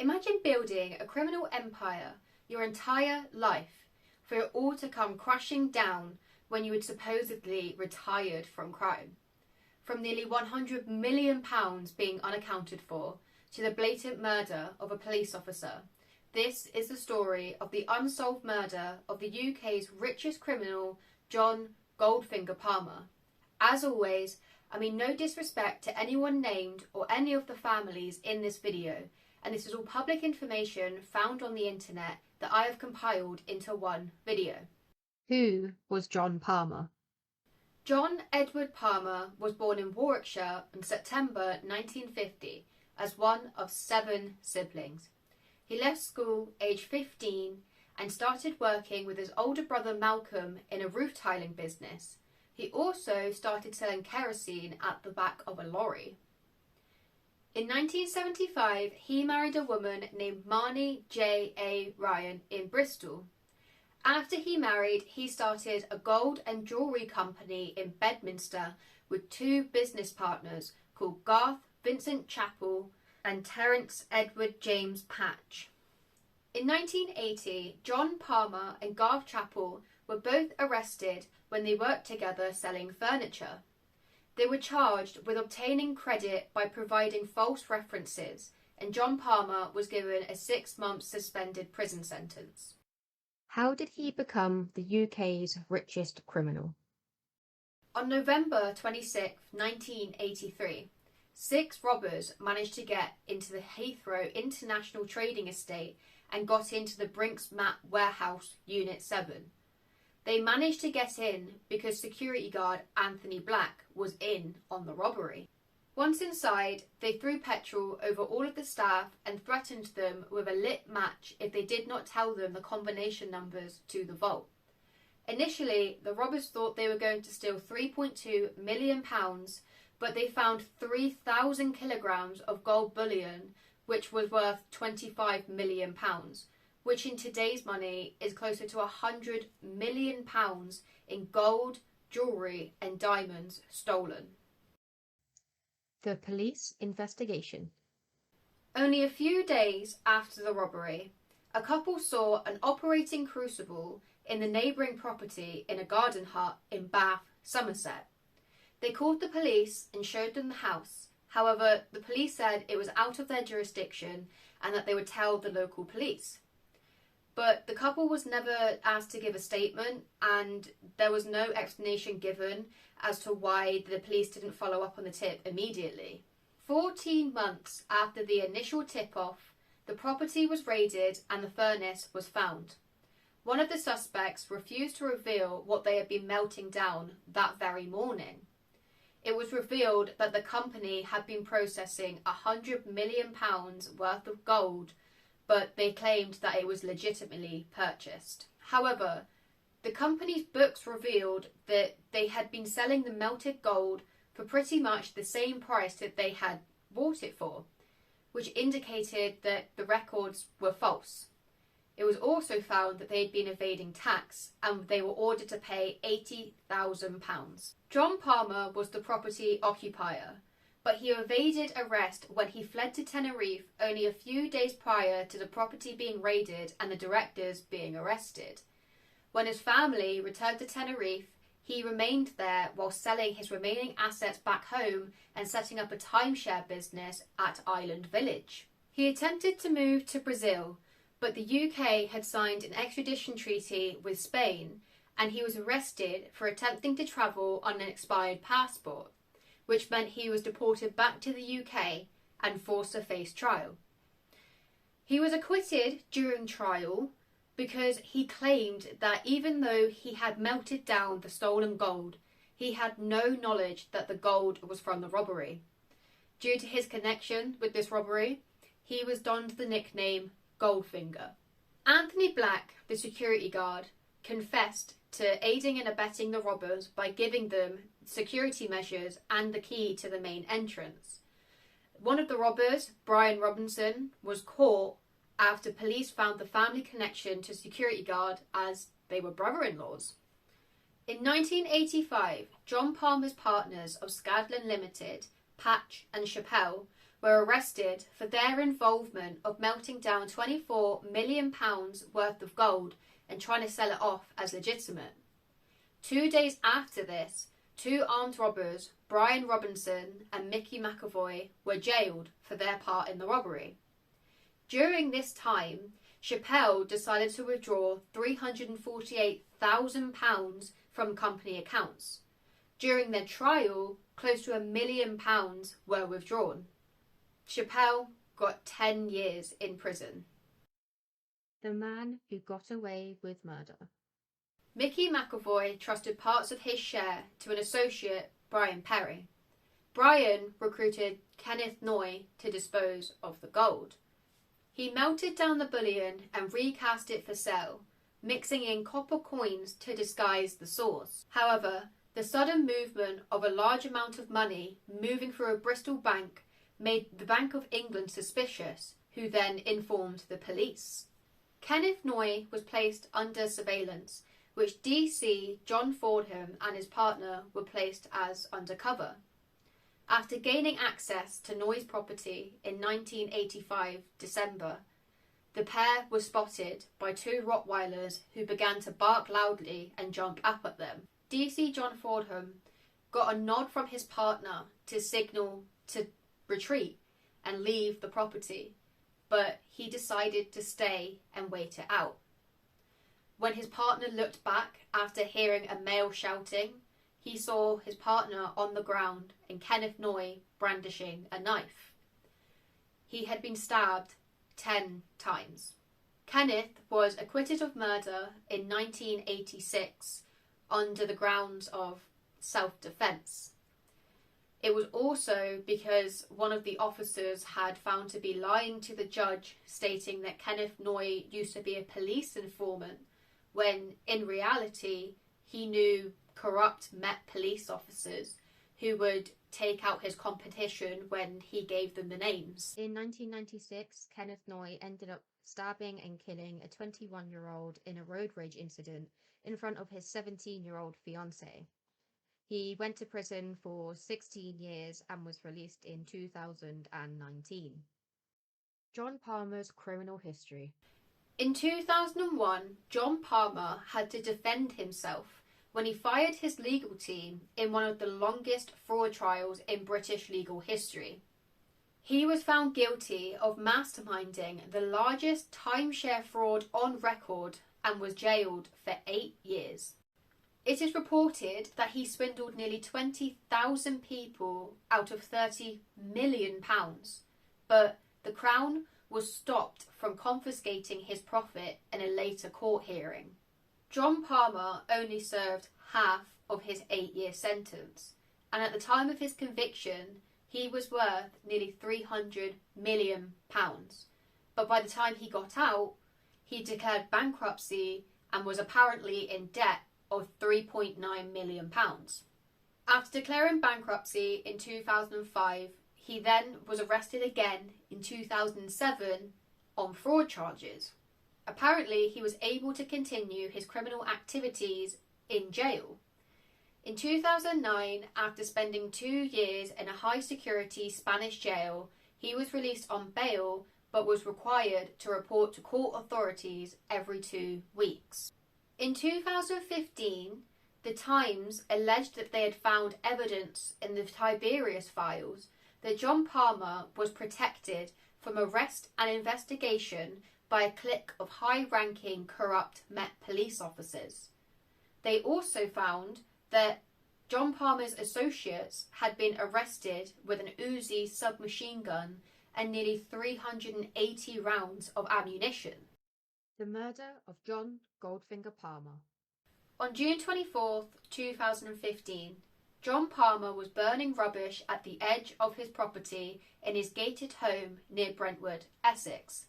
Imagine building a criminal empire your entire life for it all to come crashing down when you had supposedly retired from crime. From nearly £100 million being unaccounted for to the blatant murder of a police officer, this is the story of the unsolved murder of the UK's richest criminal, John Goldfinger Palmer. As always, I mean no disrespect to anyone named or any of the families in this video, and this is all public information found on the internet that I have compiled into one video. Who was John Palmer? John Edward Palmer was born in Warwickshire in September 1950 as one of 7 siblings. He left school aged 15 and started working with his older brother Malcolm in a roof tiling business. He also started selling kerosene at the back of a lorry. In 1975, he married a woman named Marnie J.A. Ryan in Bristol. After he married, he started a gold and jewellery company in Bedminster with 2 business partners called Garth Vincent Chappell and Terence Edward James Patch. In 1980, John Palmer and Garth Chappell were both arrested when they worked together selling furniture. They were charged with obtaining credit by providing false references, and John Palmer was given a 6-month suspended prison sentence. How did he become the UK's richest criminal? On November 26, 1983, 6 robbers managed to get into the Heathrow International Trading Estate and got into the Brinks Mat Warehouse Unit 7. They managed to get in because security guard Anthony Black was in on the robbery. Once inside, they threw petrol over all of the staff and threatened them with a lit match if they did not tell them the combination numbers to the vault. Initially, the robbers thought they were going to steal £3.2 million, but they found 3,000 kilograms of gold bullion, which was worth £25 million, which in today's money is closer to £100 million in gold, jewellery and diamonds stolen. The police investigation. Only a few days after the robbery, a couple saw an operating crucible in the neighbouring property in a garden hut in Bath, Somerset. They called the police and showed them the house. However, the police said it was out of their jurisdiction and that they would tell the local police. But the couple was never asked to give a statement, and there was no explanation given as to why the police didn't follow up on the tip immediately. 14 months after the initial tip-off, the property was raided and the furnace was found. One of the suspects refused to reveal what they had been melting down that very morning. It was revealed that the company had been processing £100 million worth of gold, but they claimed that it was legitimately purchased. However, the company's books revealed that they had been selling the melted gold for pretty much the same price that they had bought it for, which indicated that the records were false. It was also found that they had been evading tax and they were ordered to pay £80,000. John Palmer was the property occupier, but he evaded arrest when he fled to Tenerife only a few days prior to the property being raided and the directors being arrested. When his family returned to Tenerife, he remained there while selling his remaining assets back home and setting up a timeshare business at Island Village. He attempted to move to Brazil, but the UK had signed an extradition treaty with Spain, and he was arrested for attempting to travel on an expired passport, which meant he was deported back to the UK and forced to face trial. He was acquitted during trial because he claimed that even though he had melted down the stolen gold, he had no knowledge that the gold was from the robbery. Due to his connection with this robbery, he was donned the nickname Goldfinger. Anthony Black, the security guard, confessed to aiding and abetting the robbers by giving them security measures and the key to the main entrance. One of the robbers, Brian Robinson, was caught after police found the family connection to security guard as they were brother-in-laws. In 1985, John Palmer's partners of Scadlan Limited, Patch and Chappell, were arrested for their involvement of melting down £24 million worth of gold and trying to sell it off as legitimate. 2 days after this, two armed robbers, Brian Robinson and Mickey McAvoy, were jailed for their part in the robbery. During this time, Chappelle decided to withdraw £348,000 from company accounts. During their trial, close to £1 million were withdrawn. Chappelle got 10 years in prison. The man who got away with murder. Mickey McAvoy trusted parts of his share to an associate, Brian Perry. Brian recruited Kenneth Noye to dispose of the gold. He melted down the bullion and recast it for sale, mixing in copper coins to disguise the source. However, the sudden movement of a large amount of money moving through a Bristol bank made the Bank of England suspicious, who then informed the police. Kenneth Noye was placed under surveillance, which DC John Fordham and his partner were placed as undercover. After gaining access to Noye's property in 1985 December, the pair were spotted by two Rottweilers who began to bark loudly and jump up at them. DC John Fordham got a nod from his partner to signal to retreat and leave the property, but he decided to stay and wait it out. When his partner looked back after hearing a male shouting, he saw his partner on the ground and Kenneth Noye brandishing a knife. He had been stabbed 10 times. Kenneth was acquitted of murder in 1986 under the grounds of self-defense. It was also because one of the officers had found to be lying to the judge, stating that Kenneth Noye used to be a police informant, when in reality he knew corrupt Met police officers who would take out his competition when he gave them the names. In 1996, Kenneth Noye ended up stabbing and killing a 21-year-old in a road rage incident in front of his 17-year-old fiancée. He went to prison for 16 years and was released in 2019. John Palmer's criminal history. In 2001, John Palmer had to defend himself when he fired his legal team in one of the longest fraud trials in British legal history. He was found guilty of masterminding the largest timeshare fraud on record and was jailed for 8 years. It is reported that he swindled nearly 20,000 people out of £30 million, but the Crown was stopped from confiscating his profit in a later court hearing. John Palmer only served half of his 8-year sentence, and at the time of his conviction, he was worth nearly £300 million. But by the time he got out, he declared bankruptcy and was apparently in debt of £3.9 million. After declaring bankruptcy in 2005, he then was arrested again in 2007 on fraud charges. Apparently, he was able to continue his criminal activities in jail. In 2009, after spending 2 years in a high-security Spanish jail, he was released on bail but was required to report to court authorities every 2 weeks. In 2015, The Times alleged that they had found evidence in the Tiberius files that John Palmer was protected from arrest and investigation by a clique of high-ranking corrupt Met police officers. They also found that John Palmer's associates had been arrested with an Uzi submachine gun and nearly 380 rounds of ammunition. The murder of John Goldfinger Palmer. On June 24, 2015, John Palmer was burning rubbish at the edge of his property in his gated home near Brentwood, Essex.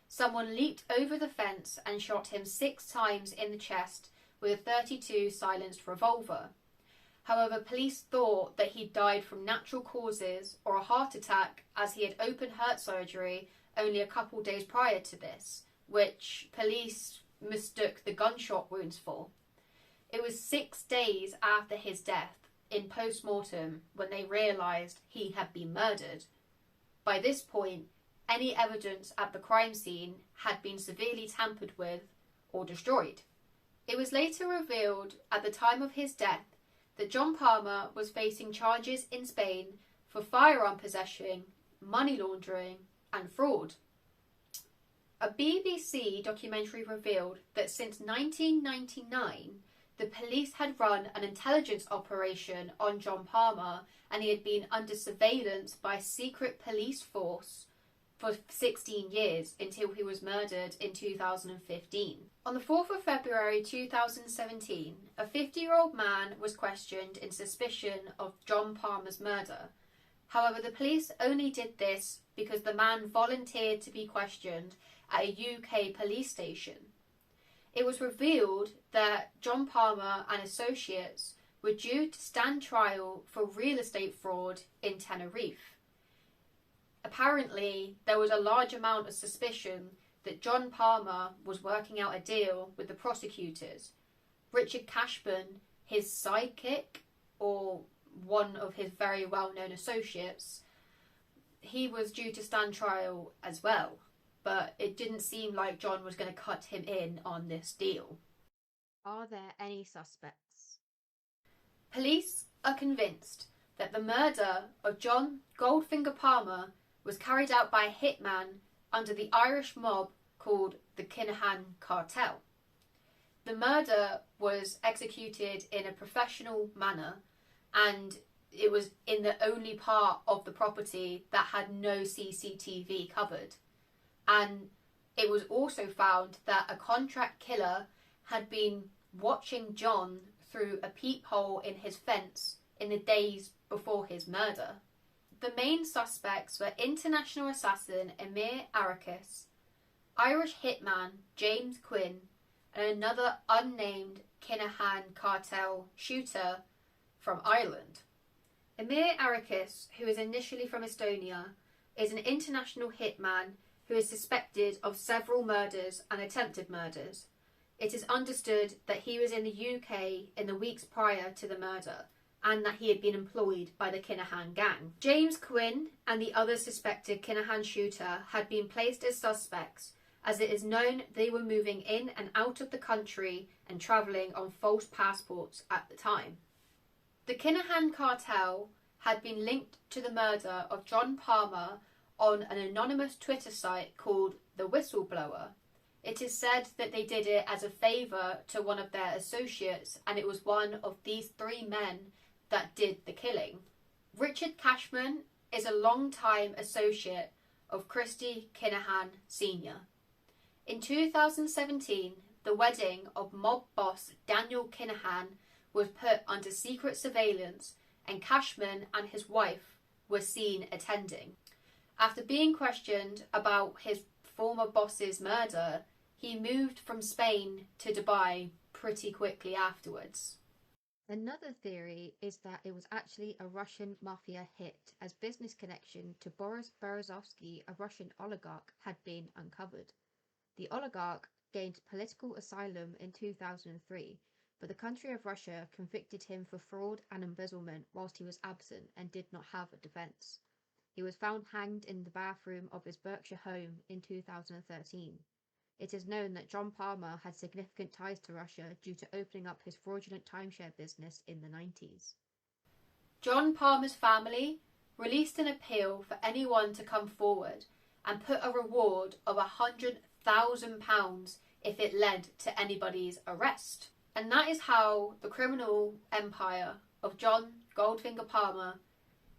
Someone leaped over the fence and shot him 6 times in the chest with a .32 silenced revolver. However, police thought that he died from natural causes or a heart attack, as he had open heart surgery only a couple days prior to this, which police mistook the gunshot wounds for. It was 6 days after his death, in post-mortem, when they realised he had been murdered. by this point, any evidence at the crime scene had been severely tampered with or destroyed. It was later revealed at the time of his death that John Palmer was facing charges in Spain for firearm possession, money laundering, and fraud. A BBC documentary revealed that since 1999, the police had run an intelligence operation on John Palmer, and he had been under surveillance by a secret police force for 16 years until he was murdered in 2015. On the 4th of February 2017, a 50-year-old man was questioned in suspicion of John Palmer's murder. However, the police only did this because the man volunteered to be questioned at a UK police station. It was revealed that John Palmer and associates were due to stand trial for real estate fraud in Tenerife. Apparently, there was a large amount of suspicion that John Palmer was working out a deal with the prosecutors. Richard Cashman, his sidekick, or one of his very well-known associates, he was due to stand trial as well, but it didn't seem like John was going to cut him in on this deal. Are there any suspects? Police are convinced that the murder of John Goldfinger Palmer was carried out by a hitman under the Irish mob called the Kinahan Cartel. The murder was executed in a professional manner, and it was in the only part of the property that had no CCTV covered. And it was also found that a contract killer had been watching John through a peephole in his fence in the days before his murder. The main suspects were international assassin Emir Arakis, Irish hitman James Quinn, and another unnamed Kinahan cartel shooter from Ireland. Emir Arakis, who is initially from Estonia, is an international hitman who is suspected of several murders and attempted murders. It is understood that he was in the UK in the weeks prior to the murder, and that he had been employed by the Kinahan gang. James Quinn and the other suspected Kinahan shooter had been placed as suspects, as it is known they were moving in and out of the country and travelling on false passports at the time. The Kinahan cartel had been linked to the murder of John Palmer on an anonymous Twitter site called The Whistleblower. It is said that they did it as a favour to one of their associates, and it was one of these three men that did the killing. Richard Cashman is a long-time associate of Christy Kinahan Sr. In 2017, the wedding of mob boss Daniel Kinahan was put under secret surveillance, and Cashman and his wife were seen attending. After being questioned about his former boss's murder, he moved from Spain to Dubai pretty quickly afterwards. Another theory is that it was actually a Russian mafia hit, as business connection to Boris Berezovsky, a Russian oligarch, had been uncovered. The oligarch gained political asylum in 2003, but the country of Russia convicted him for fraud and embezzlement whilst he was absent and did not have a defence. He was found hanged in the bathroom of his Berkshire home in 2013. It is known that John Palmer had significant ties to Russia due to opening up his fraudulent timeshare business in the 90s. John Palmer's family released an appeal for anyone to come forward and put a reward of £100,000 if it led to anybody's arrest. And that is how the criminal empire of John Goldfinger Palmer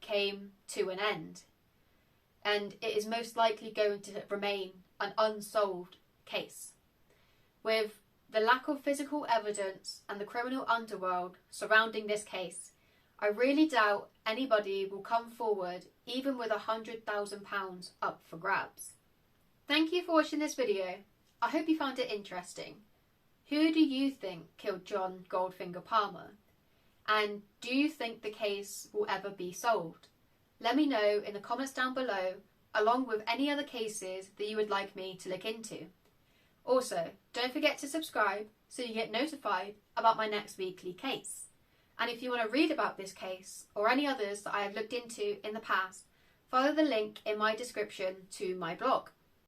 came to an end. And it is most likely going to remain an unsolved case. With the lack of physical evidence and the criminal underworld surrounding this case, I really doubt anybody will come forward even with £100,000 up for grabs. Thank you for watching this video. I hope you found it interesting. Who do you think killed John Goldfinger Palmer? And do you think the case will ever be solved? Let me know in the comments down below, along with any other cases that you would like me to look into. Also, don't forget to subscribe so you get notified about my next weekly case. And if you want to read about this case or any others that I have looked into in the past, follow the link in my description to my blog.